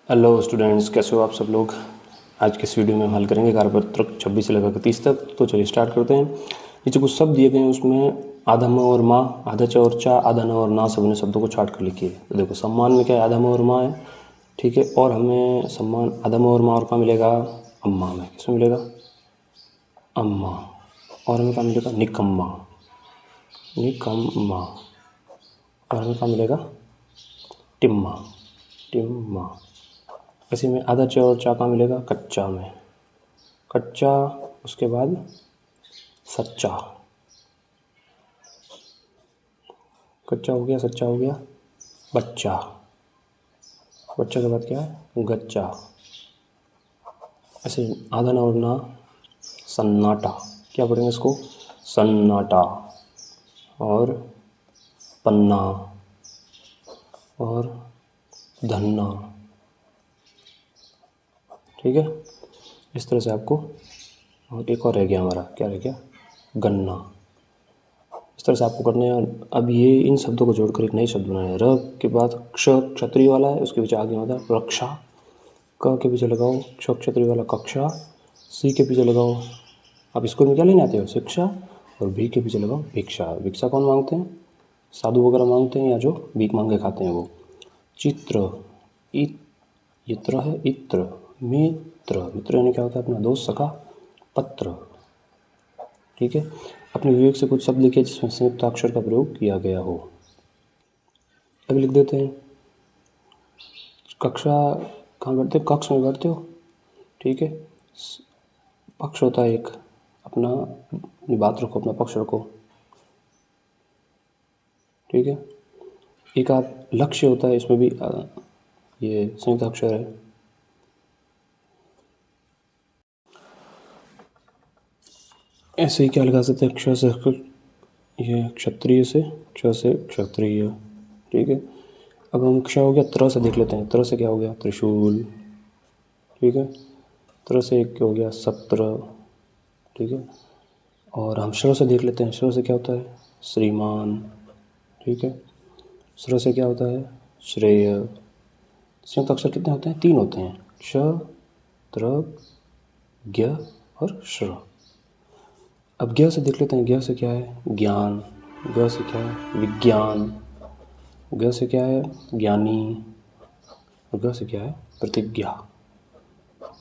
Hello students, कैसे हो आप सब लोग। आज के इस वीडियो में हम हल करेंगे कार्यपत्रक 26 से लेकर 30 तक। तो चलिए स्टार्ट करते हैं। नीचे कुछ शब्द दिए गए हैं, उसमें आधा म और माँ, आधा च और चा, आधा न और ना से बने शब्दों को छाट कर लिखिए। तो देखो, सम्मान में क्या है, आधा म और माँ है, ठीक है। और हमें सम्मान आधा म और माँ और कहाँ मिलेगा, अम्मा में। किसमें मिलेगा, अम्मा। और हमें कहाँ मिलेगा, निकम्मा, निकम्मा। और हमें कहाँ मिलेगा, टिम्मा, टिम्मा। इसी में आधा च और चा कहाँ मिलेगा, कच्चा में, कच्चा। उसके बाद सच्चा, कच्चा हो गया, सच्चा हो गया, बच्चा, बच्चा के बाद क्या है, गच्चा। ऐसे आधा ना और ना, सन्नाटा। क्या पढ़ेंगे इसको, सन्नाटा। और पन्ना, और धन्ना, ठीक है। इस तरह से आपको, और एक और रह गया हमारा, क्या रह गया, गन्ना। इस तरह से आपको करने हैं। और अब ये इन शब्दों को जोड़कर एक नई शब्द बनाना है। र के बाद क्ष क्षत्रिय वाला है, उसके पीछे आगे होता है रक्षा। क के पीछे लगाओ क्ष क्षत्रिय वाला कक्षा। सी के पीछे लगाओ, आप स्कूल में क्या लेने आते हो, शिक्षा। और भी के पीछे लगाओ भिक्षा। भिक्षा कौन मांगते हैं, साधु वगैरह मांगते हैं, या जो भीख मांग के खाते हैं वो। चित्र, इत्र है, इत्र। मित्र, मित्र यानी क्या होता है, अपना दोस्त, सखा। पत्र, ठीक है। अपने विवेक से कुछ शब्द लिखिए जिसमें संयुक्त अक्षर का प्रयोग किया गया हो। अभी लिख देते हैं, कक्षा कहाँ बैठते हो, कक्ष में बैठते हो, ठीक है। पक्ष होता है एक, अपना बात रखो, अपना पक्ष रखो, ठीक है। एक आप लक्ष्य होता है, इसमें भी ये संयुक्त अक्षर है। ऐसे ही क्या लगा सकते हैं, क्ष से ये क्षत्रिय से, क्ष से क्षत्रिय, ठीक है। अब हम क्ष हो गया, त्र से देख लेते हैं। त्र से क्या हो गया, त्रिशूल, ठीक है। त्र से एक हो गया, सत्र, ठीक है। और हम श्र से देख लेते हैं। श्र से क्या होता है, श्रीमान, ठीक है। श्र से क्या होता है, श्रेय। संयुक्त अक्षर कितने होते हैं, 3 होते हैं, क्ष, त्र, ज्ञ और श्र। अब ज्ञ से देख लेते हैं। ज्ञ से क्या है, ज्ञान। ज्ञ से क्या है, विज्ञान। ज्ञ से क्या है, ज्ञानी। और ज्ञ से क्या है, प्रतिज्ञा,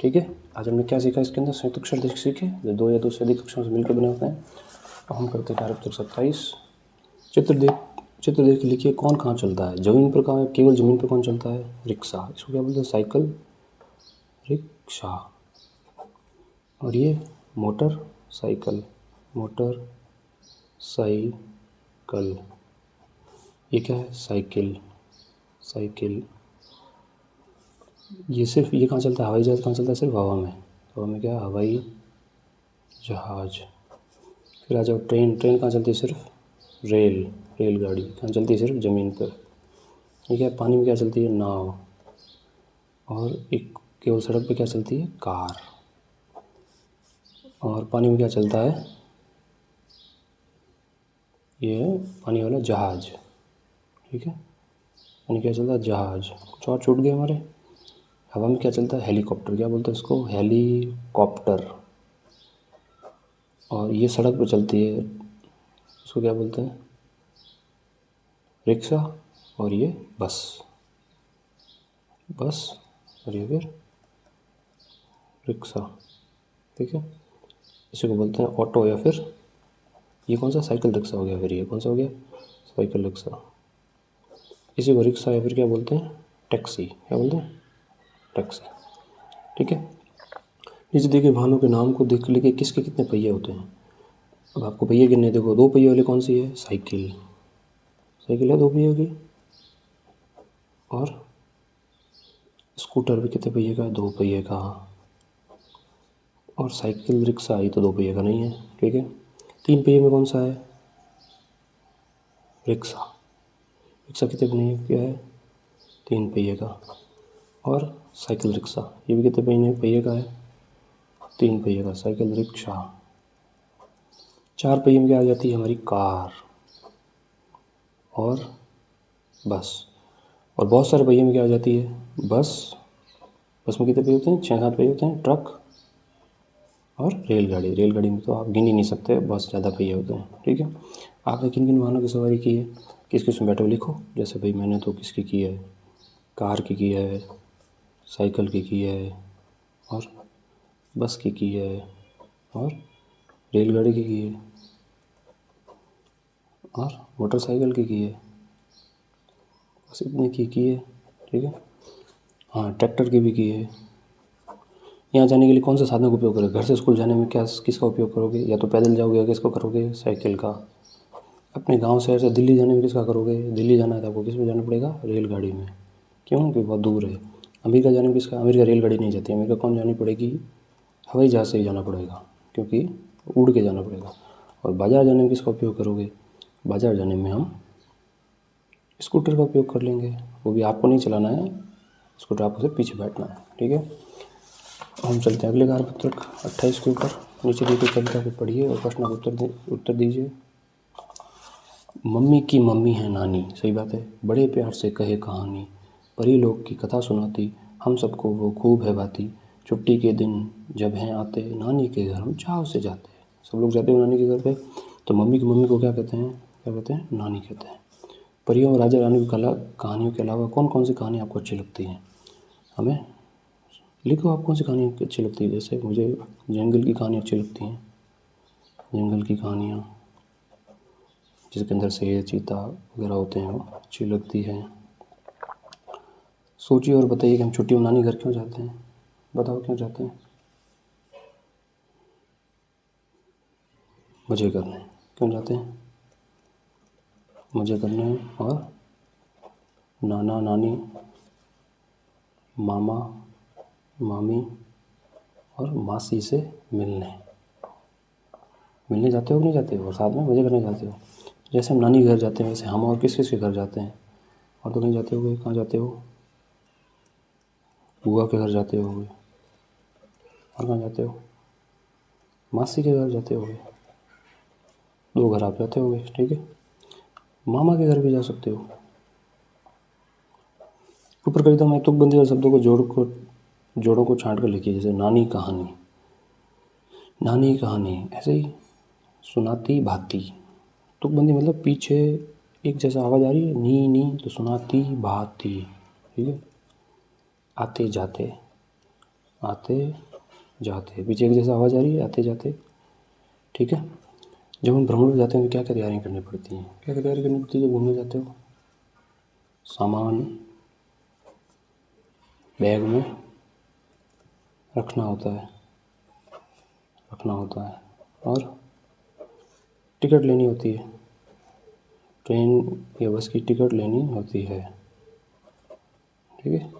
ठीक है। आज हमने क्या सीखा, इसके अंदर संयुक्त अक्षर सीखे जो 2 या 2 से अधिक अक्षरों से मिलकर बने होते हैं। अब हम करते हैं कार्यपत्रक 27। चित्र देख के लिखिए, कौन कहाँ चलता है। जमीन पर कहाँ, केवल जमीन पर कौन चलता है, रिक्शा। इसको क्या बोलते हैं, साइकिल, रिक्शा। और ये मोटर साइकिल, मोटर साइकिल। ये क्या है, साइकिल, साइकिल। ये सिर्फ, ये कहाँ चलता है, हवाई जहाज़ कहाँ चलता है, सिर्फ हवा में। हवा में क्या है, हवाई जहाज। फिर आ जाओ ट्रेन। ट्रेन कहाँ चलती है, सिर्फ रेल, रेलगाड़ी। कहाँ चलती है, सिर्फ ज़मीन पर। ठीक है। पानी में क्या चलती है, नाव। और एक केवल सड़क पे क्या चलती है, कार। और पानी में क्या चलता है, ये पानी वाला जहाज, ठीक है। पानी क्या चलता है, जहाज। कुछ और छूट गए हमारे। हवा में क्या चलता है, हेलीकॉप्टर। क्या बोलते हैं इसको, हेलीकॉप्टर। और ये सड़क पर चलती है, इसको क्या बोलते हैं, रिक्शा। और ये बस, बस। और ये फिर रिक्शा, ठीक है। इसी को बोलते हैं ऑटो, या फिर ये कौन सा, साइकिल रिक्शा हो गया। फिर ये कौन सा हो गया, साइकिल रिक्शा। इसी को रिक्शा या फिर क्या बोलते हैं, टैक्सी। क्या बोलते हैं, टैक्सी, ठीक है। नीचे देखिए, वाहनों के नाम को देख लिखिए, किसके कितने पहिए होते हैं। अब आपको पहिए गिनने, देखो 2 पहिए वाली कौन सी है, साइकिल। साइकिल है 2 पहिए की। और स्कूटर भी कितने पहिए का है, 2 पहिए का। और साइकिल रिक्शा ये तो 2 पहिए का नहीं है, ठीक है। 3 पहिए में कौन सा है, रिक्शा। रिक्शा कितने पहिए का है, 3 पहिए का। और साइकिल रिक्शा ये भी कितने पहिए का है, 3 पहिए का, साइकिल रिक्शा। 4 पहिए में क्या आ जाती है, हमारी कार और बस। और बहुत सारे पहिए में क्या आ जाती है, बस बस में कितने पहिए होते हैं? 6-7 पहिए होते हैं। ट्रक और रेलगाड़ी में तो आप गिन ही नहीं सकते, बहुत ज़्यादा पहिए होते हैं। ठीक है, आपने किन किन वाहनों की सवारी की है, किस किस में बैठे हो लिखो। जैसे भाई मैंने तो किसकी की है, कार की है, साइकिल की है, और बस की है, और रेलगाड़ी की है, और मोटरसाइकिल की है। बस इतने की है। ठीक है, हाँ ट्रैक्टर की भी की है। यहाँ जाने के लिए कौन सा साधन का उपयोग करोगे? घर से स्कूल जाने में क्या किसका उपयोग करोगे? या तो पैदल जाओगे या किसको करोगे? साइकिल का। अपने गांव शहर से दिल्ली जाने में किसका करोगे? दिल्ली जाना है तो आपको किस में जाना पड़ेगा? रेलगाड़ी में। क्यों? क्योंकि बहुत दूर है। अमेरिका जाने में किसका? अमेरिका रेलगाड़ी नहीं जाती। अमेरिका कौन जानी पड़ेगी? हवाई जहाज़ से ही जाना पड़ेगा, क्योंकि उड़ के जाना पड़ेगा। और बाज़ार जाने में किसका उपयोग करोगे? बाज़ार जाने में हम स्कूटर का उपयोग कर लेंगे। वो भी आपको नहीं चलाना है, स्कूटर आपको सिर्फ पीछे बैठना है। ठीक है, हम चलते हैं अगले कार्यपत्रक 28 के ऊपर। नीचे दी गई कविता को पढ़िए और प्रश्न का उत्तर दीजिए। मम्मी की मम्मी है नानी, सही बात है। बड़े प्यार से कहे कहानी, परी लोग की कथा सुनाती, हम सबको वो खूब है भाती। छुट्टी के दिन जब हैं आते, नानी के घर हम चाव से जाते। सब लोग जाते हैं नानी के घर पे, तो मम्मी की मम्मी को क्या कहते हैं? क्या कहते हैं? नानी कहते हैं। परियों और राजा रानी की कहानियों के अलावा कौन कौन सी कहानी आपको अच्छी लगती हैं? हमें लिखो, आप कौन सी कहानी अच्छी लगती है। जैसे मुझे जंगल की कहानी अच्छी लगती हैं, जंगल की कहानियाँ जिसके अंदर शेर चीता वगैरह होते हैं, वो अच्छी लगती है। सोचिए और बताइए कि हम छुट्टी में नानी घर क्यों जाते हैं? बताओ क्यों जाते हैं? मज़े करने। क्यों जाते हैं? मज़े करने। और नाना नानी, मामा मामी और मासी से मिलने जाते हो कि नहीं जाते हो? और साथ में मज़े करने जाते हो। जैसे हम नानी के घर जाते हैं, वैसे हम और किस किस के घर जाते हैं? और तो कहीं जाते होगे। कहाँ जाते हो? बुआ के घर जाते होगे। और कहाँ जाते हो? मासी के घर जाते होगे। 2 घर आप जाते होगे। ठीक है, मामा के घर भी जा सकते हो। ऊपर कविता में तुकबंदी और शब्दों को जोड़ों को छांट कर लिखिए। जैसे नानी कहानी, ऐसे ही सुनाती भाती। तुकबंदी मतलब पीछे एक जैसा आवाज़ आ रही है, नी नी, तो सुनाती भाती। ठीक है, आते जाते पीछे एक जैसा आवाज़ आ रही है, आते जाते। ठीक है, जब हम भ्रमण में जाते हैं तो क्या क्या तैयारियाँ करनी पड़ती हैं? क्या क्या तैयारी करनी पड़ती है जब घूमने जाते हो? सामान बैग में रखना होता है और टिकट लेनी होती है। ट्रेन या बस की टिकट लेनी होती है। ठीक है,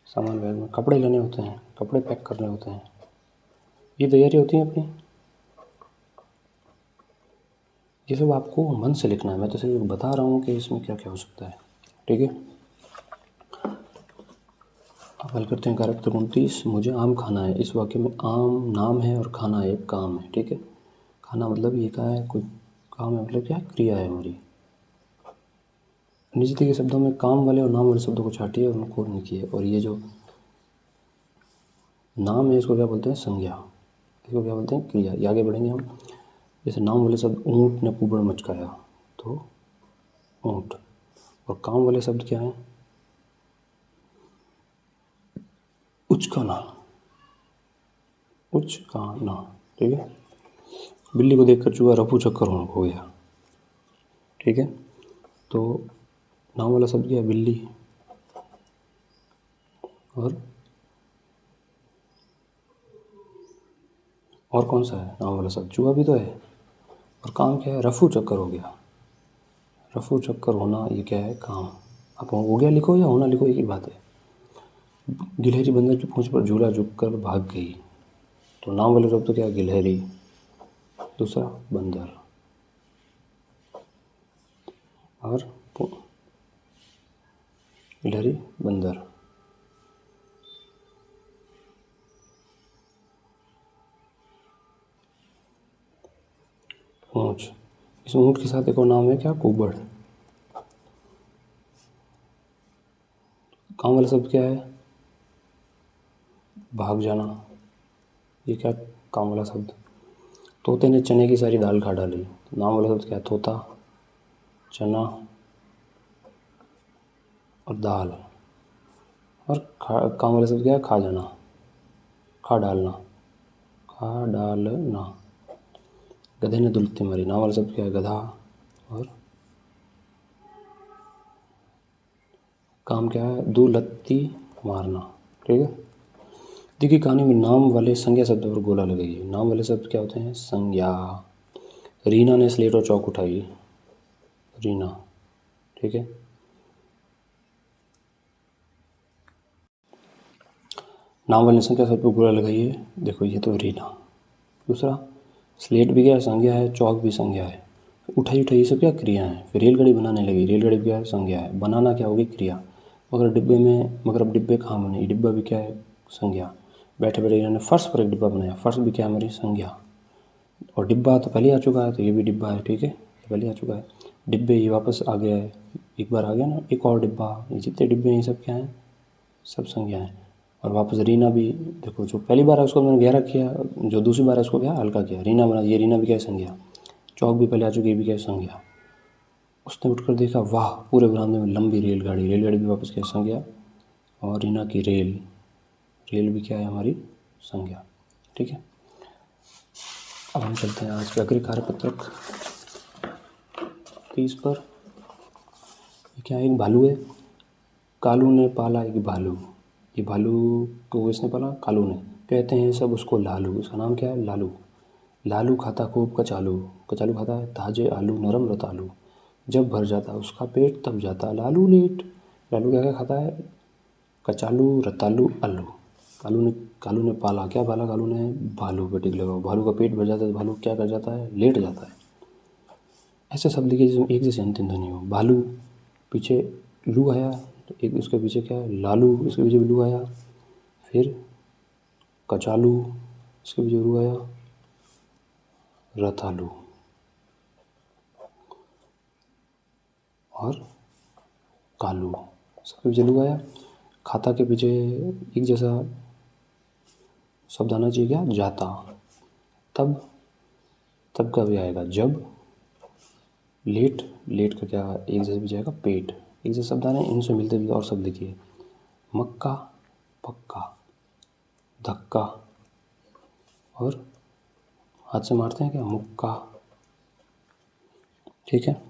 सामान बैग में, कपड़े लेने होते हैं, कपड़े पैक करने होते हैं। ये तैयारी होती है अपनी। ये सब आपको मन से लिखना है, मैं तो सिर्फ बता रहा हूँ कि इसमें क्या क्या हो सकता है। ठीक है, अब हल करते हैं कार्यपत्र 29। मुझे आम खाना है। इस वाक्य में आम नाम है और खाना एक काम है। ठीक है, खाना मतलब ये क्या है? कोई काम है, मतलब क्या? क्रिया है हमारी। नीचे दिए शब्दों में काम वाले और नाम वाले शब्दों को छाटिए और उनको लिखिए। और ये जो नाम है इसको क्या बोलते हैं? संज्ञा। इसको क्या बोलते हैं? क्रिया। ये आगे बढ़ेंगे हम। जैसे नाम वाले शब्द, ऊँट ने कुबड़ मचकाया, तो ऊँट। और काम वाले शब्द क्या है? उचकाना। ठीक है, बिल्ली को देखकर चूहा रफू चक्कर हो गया। ठीक है, तो नाम वाला शब्द क्या है? बिल्ली। और कौन सा है नाम वाला शब्द? चूहा भी तो है। और काम क्या है? रफू चक्कर हो गया। रफू चक्कर होना, ये क्या है? काम। आप हो गया लिखो या होना लिखो, एक ही बात है। गिलहरी बंदर की पूंछ पर झूला झुक कर भाग गई, तो नाम वाले शब्द तो क्या है? गिलहरी। दूसरा बंदर। और गिलहरी बंदर। पूंछ। इस ऊँट के साथ एक और नाम है क्या? कुबड़। काम वाला शब्द क्या है? भाग जाना, ये क्या काम वाला शब्द। तोते ने चने की सारी दाल खा डाली, तो नाम वाला शब्द क्या है, तोता, चना और दाल। और काम वाला शब्द क्या है, खा जाना, खा डालना, खा डालना। गधे ने दुलत्ती मारी, नाम वाला शब्द क्या है, गधा। और काम क्या है, दुलत्ती मारना। ठीक है। देखिए कहानी में नाम वाले संज्ञा शब्द पर गोला लगाइए। नाम वाले शब्द क्या होते हैं, संज्ञा। रीना ने स्लेट और चौक उठाई, रीना। ठीक है। नाम वाले संज्ञा शब्द पर गोला लगाइए। देखो ये तो रीना। दूसरा, स्लेट भी क्या है, संज्ञा है, चौक भी संज्ञा है। उठाई उठाई, ये सब क्या क्रिया है। फिर रेलगाड़ी बनाने लगी, रेलगाड़ी भी क्या है, संज्ञा है। बनाना क्या होगी, क्रिया। मगर अब डिब्बे कहाँ बने, ये डिब्बा भी क्या है, संज्ञा। बैठे बैठे इन्होंने फर्श पर एक डिब्बा बनाया, फर्श भी क्या है, हमारी संज्ञा। और डिब्बा तो पहले आ चुका है, तो ये भी डिब्बा है। ठीक है, पहले आ चुका है। डिब्बे ये वापस आ गया है, एक बार आ गया ना, एक और डिब्बा। ये जितने डिब्बे हैं ये सब क्या हैं, सब संज्ञा हैं। और वापस रीना भी, देखो जो पहली बार है उसको मैंने गहरा किया, जो दूसरी बार है उसको क्या हल्का किया, रीना बना, ये रीना भी क्या है, संज्ञा। चौक भी पहले आ चुकी है, ये भी क्या है, संज्ञा। उसने उठकर देखा, वाह, पूरे बरामदे में लंबी रेलगाड़ी, रेलगाड़ी भी वापस क्या है, संज्ञा। और रीना की रेल, रेल भी क्या है, हमारी संज्ञा। ठीक है। अब हम चलते हैं आज के अग्र कार्यपत्रक 30 पर। ये क्या है, एक भालू है। कालू ने पाला एक भालू, ये भालू को किसने पाला, कालू ने। कहते हैं सब उसको लालू, उसका नाम क्या है, लालू। लालू खाता खूब कचालू, कचालू खाता है ताजे आलू, नरम रतालू। जब भर जाता उसका पेट तब जाता लालू लेट। लालू क्या क्या खाता है, कचालू, रतालू, आलू। कालू ने पाला, क्या पाला कालू ने, भालू। बेटे लगाओ, भालू का पेट भर जाता है तो भालू क्या कर जाता है, लेट जाता है। ऐसे शब्द लिखिए जिसमें एक जैसे अंतिम ध्वनि हो। भालू, पीछे लू आया, तो एक उसके पीछे क्या है, लालू, इसके पीछे लू आया। फिर कचालू, इसके पीछे लू आया, रतालू। और कालू, इसके पीछे लू आया। खाता के पीछे एक जैसा शब्द आना चाहिए, क्या, जाता। तब का भी आएगा जब। लेट, लेट का क्या एक जैसे भी जाएगा, पेट। एक जैसे शब्द आ रहे हैं, इनसे मिलते जुलते और शब्द लिखिए। मक्का, पक्का, धक्का। और हाथ से मारते हैं क्या, मुक्का। ठीक है।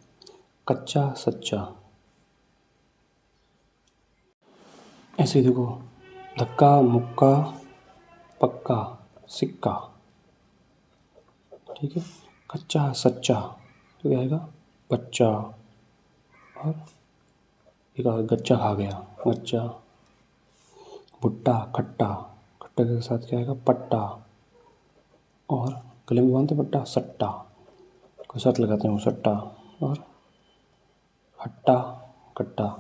कच्चा सच्चा, ऐसे देखो, धक्का, मुक्का, पक्का, सिक्का। ठीक है। कच्चा सच्चा, तो क्या आएगा, बच्चा। और एक गच्चा खा गया, गच्चा। भुट्टा, खट्टा, खट्टा के साथ क्या आएगा, पट्टा। और गले में बांधते पट्टा, सट्टा, कोई शर्त लगाते हैं वो, सट्टा। और हट्टा, कट्टा।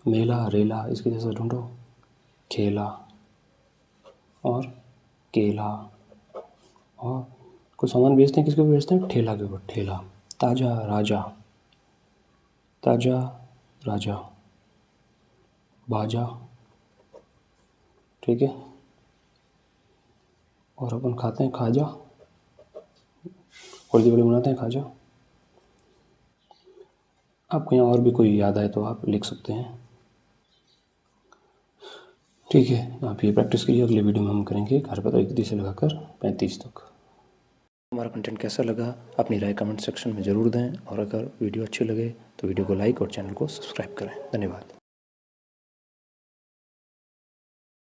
मेला, रेला, इसके जैसा ढूंढो, खेला। और केला। और कोई सामान बेचते हैं, किसके ऊपर बेचते हैं, ठेला के ऊपर, ठेला। ताजा, राजा, ताजा, राजा, बाजा। ठीक है। और अपन खाते हैं खाजा, उर्दी बड़ी बनाते हैं खाजा। आपको यहाँ और भी कोई याद आए तो आप लिख सकते हैं। ठीक है, आप ये प्रैक्टिस कीजिए। अगले वीडियो में हम करेंगे कार्यपत्र 1 से लगाकर 35 तक। हमारा कंटेंट कैसा लगा अपनी राय कमेंट सेक्शन में ज़रूर दें, और अगर वीडियो अच्छी लगे तो वीडियो को लाइक और चैनल को सब्सक्राइब करें। धन्यवाद।